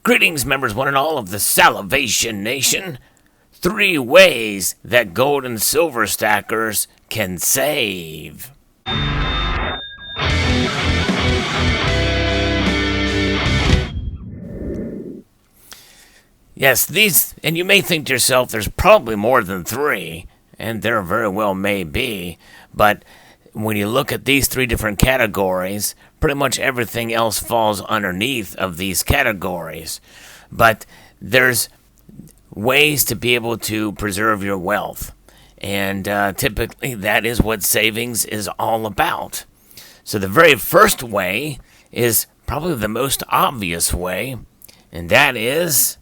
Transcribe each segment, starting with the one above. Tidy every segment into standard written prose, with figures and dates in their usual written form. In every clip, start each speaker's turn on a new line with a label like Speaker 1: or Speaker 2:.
Speaker 1: Greetings, members, one and all of the Salivation Nation. 3 ways that gold and silver stackers can save. Yes, and you may think to yourself, there's probably more than 3, and there very well may be, but when you look at these 3 different categories, pretty much everything else falls underneath of these categories. But there's ways to be able to preserve your wealth, and typically that is what savings is all about. So the very first way is probably the most obvious way, and that is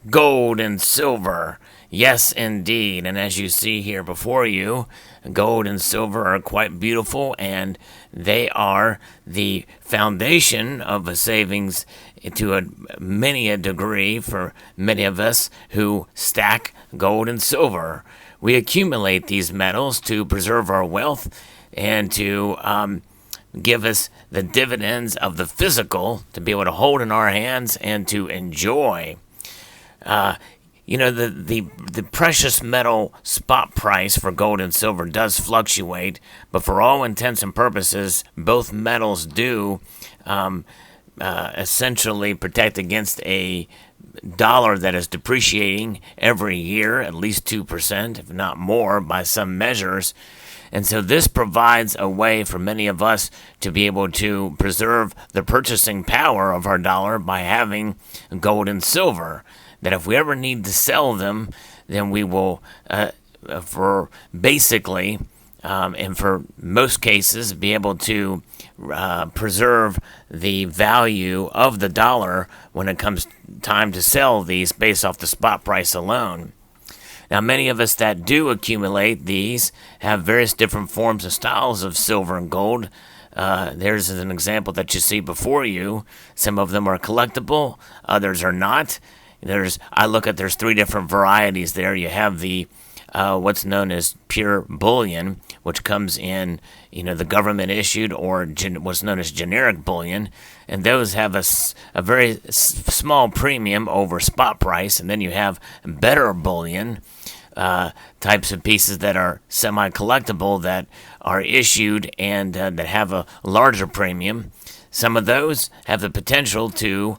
Speaker 1: gold and silver. Yes, indeed. And as you see here before you, gold and silver are quite beautiful, and they are the foundation of a savings to many a degree for many of us who stack gold and silver. We accumulate these metals to preserve our wealth and to give us the dividends of the physical to be able to hold in our hands and to enjoy. The precious metal spot price for gold and silver does fluctuate, but for all intents and purposes, both metals do essentially protect against a dollar that is depreciating every year, at least 2%, if not more, by some measures. And so this provides a way for many of us to be able to preserve the purchasing power of our dollar by having gold and silver. That if we ever need to sell them, then we will, for basically, and for most cases, be able to preserve the value of the dollar when it comes time to sell these based off the spot price alone. Now, many of us that do accumulate these have various different forms and styles of silver and gold. There's an example that you see before you. Some of them are collectible, others are not. There's 3 different varieties there. You have the what's known as pure bullion, which comes in, the government issued, or what's known as generic bullion, and those have a very small premium over spot price. And then you have better bullion types of pieces that are semi-collectible that are issued and that have a larger premium. Some of those have the potential to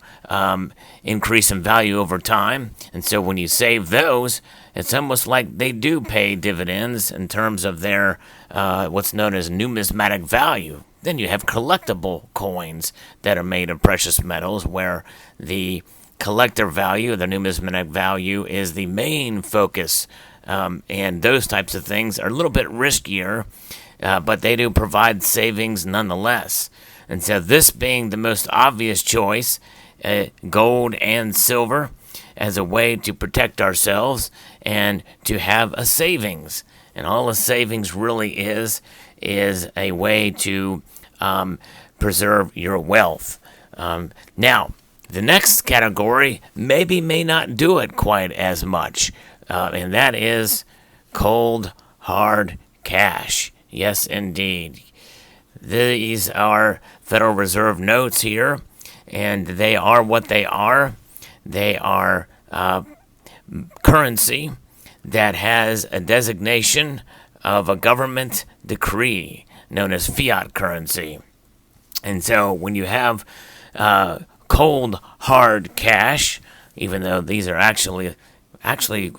Speaker 1: increase in value over time, and so when you save those, it's almost like they do pay dividends in terms of their what's known as numismatic value. Then you have collectible coins that are made of precious metals, where the collector value, the numismatic value, is the main focus, and those types of things are a little bit riskier, but they do provide savings nonetheless. And so this being the most obvious choice, gold and silver, as a way to protect ourselves and to have a savings. And all a savings really is a way to preserve your wealth. Now, the next category may not do it quite as much, and that is cold, hard cash. Yes, indeed. These are Federal Reserve notes here, and they are what they are. They are currency that has a designation of a government decree known as fiat currency. And so when you have cold, hard cash, even though these are actually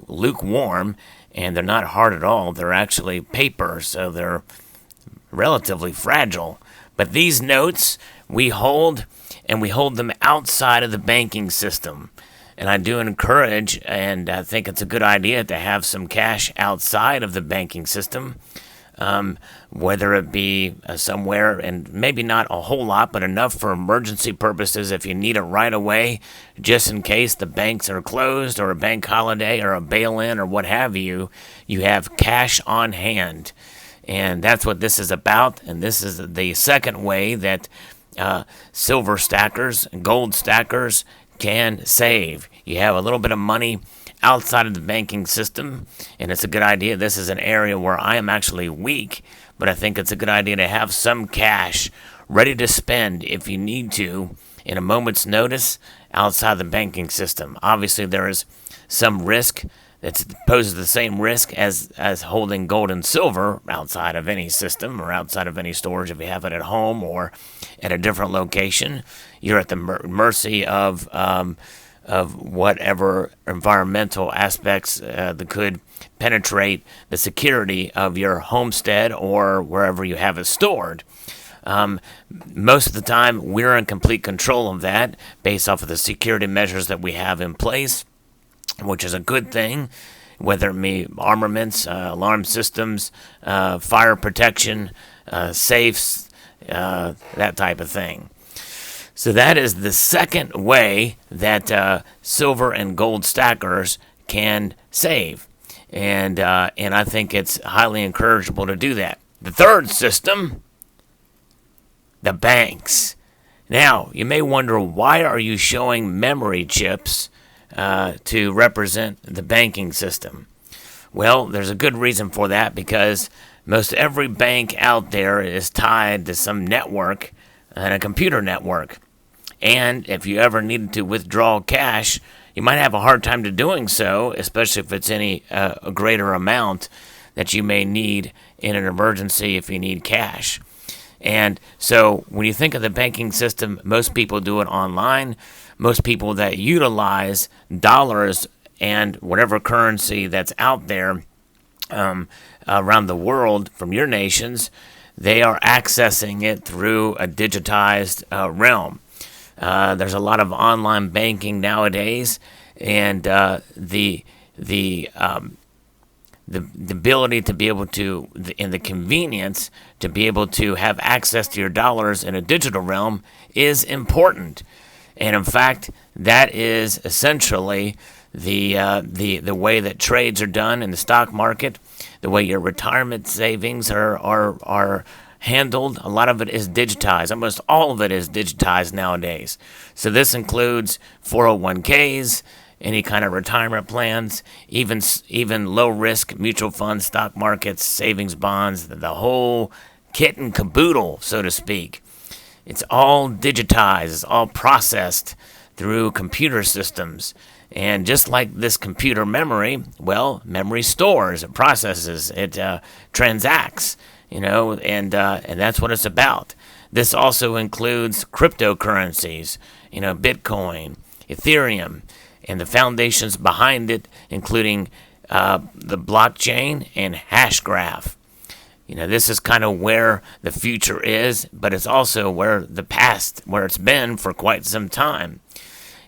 Speaker 1: lukewarm, and they're not hard at all, they're actually paper, so they're relatively fragile. But these notes we hold, and we hold them outside of the banking system. And I do encourage, and I think it's a good idea to have some cash outside of the banking system, whether it be somewhere, and maybe not a whole lot, but enough for emergency purposes if you need it right away, just in case the banks are closed, or a bank holiday, or a bail-in, or what have you. You have cash on hand. And that's what this is about, and this is the second way that silver stackers and gold stackers can save. You have a little bit of money outside of the banking system, and it's a good idea. This is an area where I am actually weak, but I think it's a good idea to have some cash ready to spend if you need to in a moment's notice outside the banking system. Obviously, there is some risk that poses the same risk as holding gold and silver outside of any system or outside of any storage. If you have it at home or at a different location, you're at the mercy of whatever environmental aspects that could penetrate the security of your homestead or wherever you have it stored. Most of the time, we're in complete control of that based off of the security measures that we have in place, which is a good thing, whether it be armaments, alarm systems, fire protection, safes, that type of thing. So that is the second way that silver and gold stackers can save. And I think it's highly encourageable to do that. The third system, the banks. Now, you may wonder, why are you showing memory chips to represent the banking system? Well, there's a good reason for that, because most every bank out there is tied to some network and a computer network. And if you ever needed to withdraw cash, you might have a hard time to doing so, especially if it's a greater amount that you may need in an emergency if you need cash. And so when you think of the banking system, most people do it online. Most people that utilize dollars and whatever currency that's out there around the world from your nations, they are accessing it through a digitized realm. There's a lot of online banking nowadays, and the ability to be able to, and the convenience to be able to have access to your dollars in a digital realm is important. And in fact, that is essentially the way that trades are done in the stock market, the way your retirement savings are handled. A lot of it is digitized. Almost all of it is digitized nowadays. So this includes 401ks, any kind of retirement plans, even low-risk mutual funds, stock markets, savings bonds, the whole kit and caboodle, so to speak. It's all digitized. It's all processed through computer systems. And just like this computer memory, well, memory stores, it processes, it transacts, and that's what it's about. This also includes cryptocurrencies, Bitcoin, Ethereum, and the foundations behind it, including the blockchain and Hashgraph. This is kind of where the future is, but it's also where the past, where it's been for quite some time.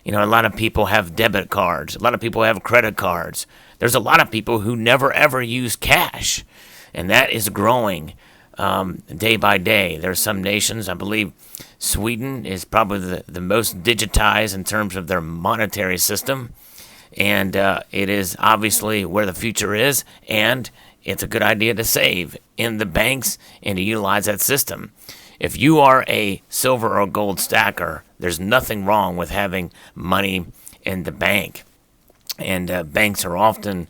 Speaker 1: A lot of people have debit cards. A lot of people have credit cards. There's a lot of people who never ever use cash, and that is growing day by day. There's some nations, I believe Sweden is probably the most digitized in terms of their monetary system, and it is obviously where the future is, and it's a good idea to save in the banks and to utilize that system. If you are a silver or gold stacker, there's nothing wrong with having money in the bank. And banks are often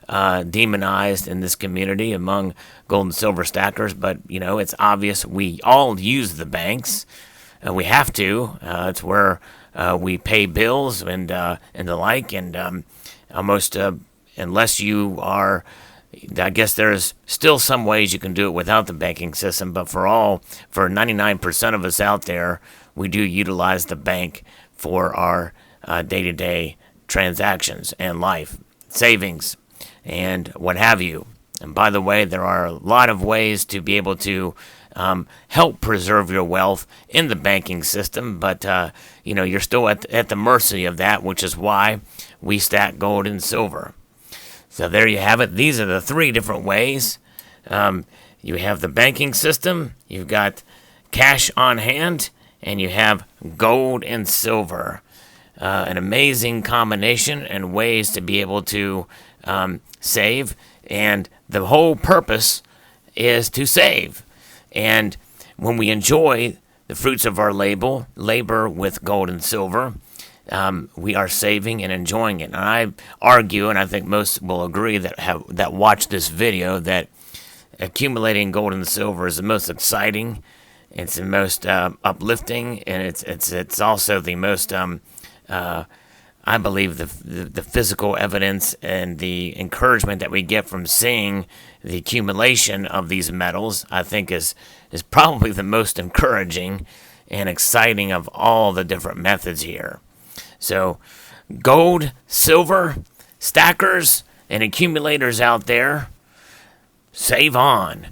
Speaker 1: demonized in this community among gold and silver stackers, but it's obvious we all use the banks. We have to. It's where we pay bills and the like, and almost unless you are, I guess there's still some ways you can do it without the banking system, but for 99% of us out there, we do utilize the bank for our day-to-day transactions and life, savings, and what have you. And by the way, there are a lot of ways to be able to help preserve your wealth in the banking system, but you're still at the mercy of that, which is why we stack gold and silver. So there you have it. These are the three different ways. You have the banking system, you've got cash on hand, and you have gold and silver. An amazing combination and ways to be able to save. And the whole purpose is to save. And when we enjoy the fruits of our labor with gold and silver, we are saving and enjoying it. And I argue, and I think most will agree that watch this video, that accumulating gold and silver is the most exciting It's the most uplifting, and it's also the most I believe the physical evidence and the encouragement that we get from seeing the accumulation of these metals, I think is probably the most encouraging and exciting of all the different methods here. So, gold, silver, stackers, and accumulators out there, save on.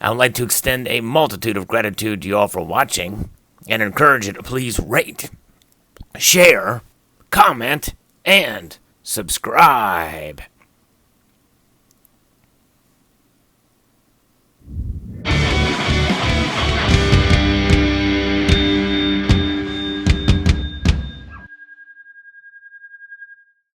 Speaker 1: I would like to extend a multitude of gratitude to you all for watching and encourage you to please rate, share, comment, and subscribe.